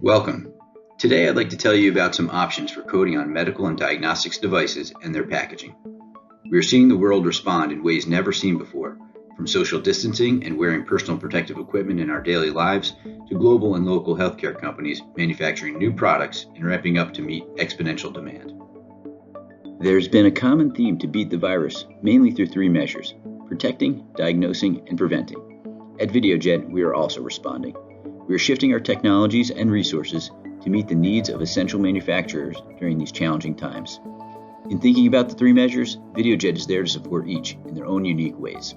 Welcome. Today I'd like to tell you about some options for coding on medical and diagnostics devices and their packaging. We are seeing the world respond in ways never seen before, from social distancing and wearing personal protective equipment in our daily lives to global and local healthcare companies manufacturing new products and ramping up to meet exponential demand. There's been a common theme to beat the virus, mainly through three measures: protecting, diagnosing, and preventing. At Videojet, we are also responding. We are shifting our technologies and resources to meet the needs of essential manufacturers during these challenging times. In thinking about the three measures, Videojet is there to support each in their own unique ways.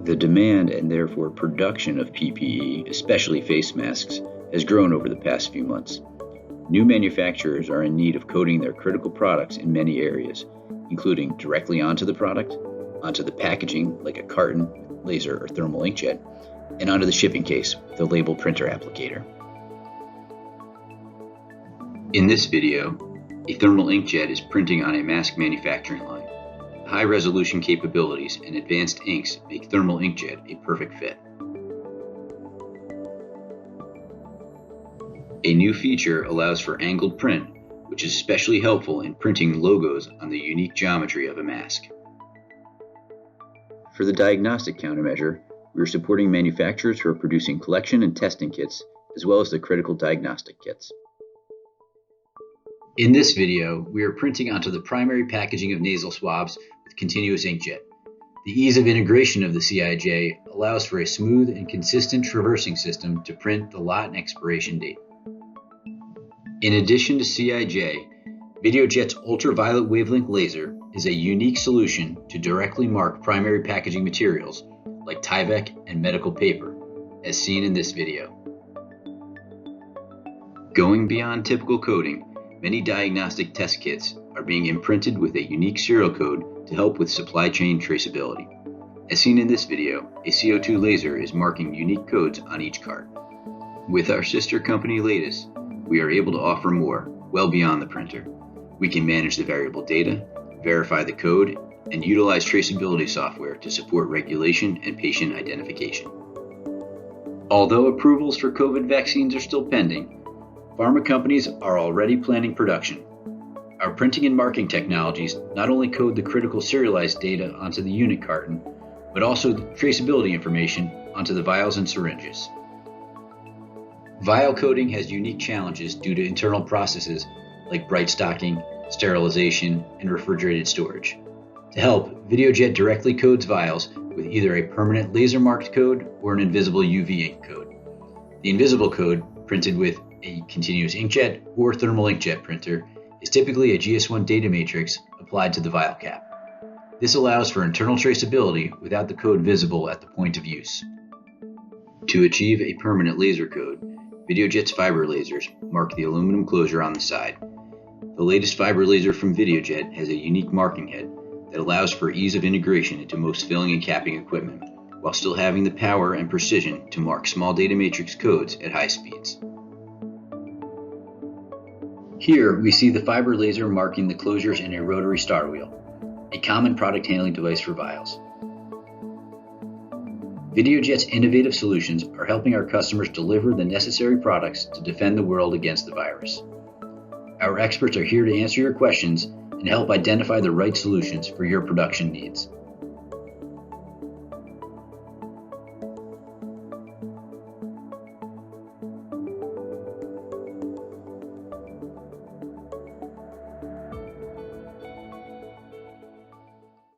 The demand and therefore production of PPE, especially face masks, has grown over the past few months. New manufacturers are in need of coding their critical products in many areas, including directly onto the product, onto the packaging like a carton, laser, or thermal inkjet, and onto the shipping case with a label printer applicator. In this video, a thermal inkjet is printing on a mask manufacturing line. The high-resolution capabilities and advanced inks make thermal inkjet a perfect fit. A new feature allows for angled print, which is especially helpful in printing logos on the unique geometry of a mask. For the diagnostic countermeasure, we are supporting manufacturers who are producing collection and testing kits, as well as the critical diagnostic kits. In this video, we are printing onto the primary packaging of nasal swabs with continuous inkjet. The ease of integration of the CIJ allows for a smooth and consistent traversing system to print the lot and expiration date. In addition to CIJ, Videojet's ultraviolet wavelength laser is a unique solution to directly mark primary packaging materials like Tyvek and medical paper, as seen in this video. Going beyond typical coding, many diagnostic test kits are being imprinted with a unique serial code to help with supply chain traceability. As seen in this video, a CO2 laser is marking unique codes on each cart. With our sister company Laetus, we are able to offer more, well beyond the printer. We can manage the variable data, verify the code, and utilize traceability software to support regulation and patient identification. Although approvals for COVID vaccines are still pending, pharma companies are already planning production. Our printing and marking technologies not only code the critical serialized data onto the unit carton, but also the traceability information onto the vials and syringes. Vial coding has unique challenges due to internal processes like bright stocking, sterilization, and refrigerated storage. To help, Videojet directly codes vials with either a permanent laser-marked code or an invisible UV ink code. The invisible code, printed with a continuous inkjet or thermal inkjet printer, is typically a GS1 data matrix applied to the vial cap. This allows for internal traceability without the code visible at the point of use. To achieve a permanent laser code, Videojet's fiber lasers mark the aluminum closure on the side. The latest fiber laser from Videojet has a unique marking head that allows for ease of integration into most filling and capping equipment, while still having the power and precision to mark small data matrix codes at high speeds. Here we see the fiber laser marking the closures in a rotary star wheel, a common product handling device for vials. Videojet's innovative solutions are helping our customers deliver the necessary products to defend the world against the virus. Our experts are here to answer your questions and help identify the right solutions for your production needs.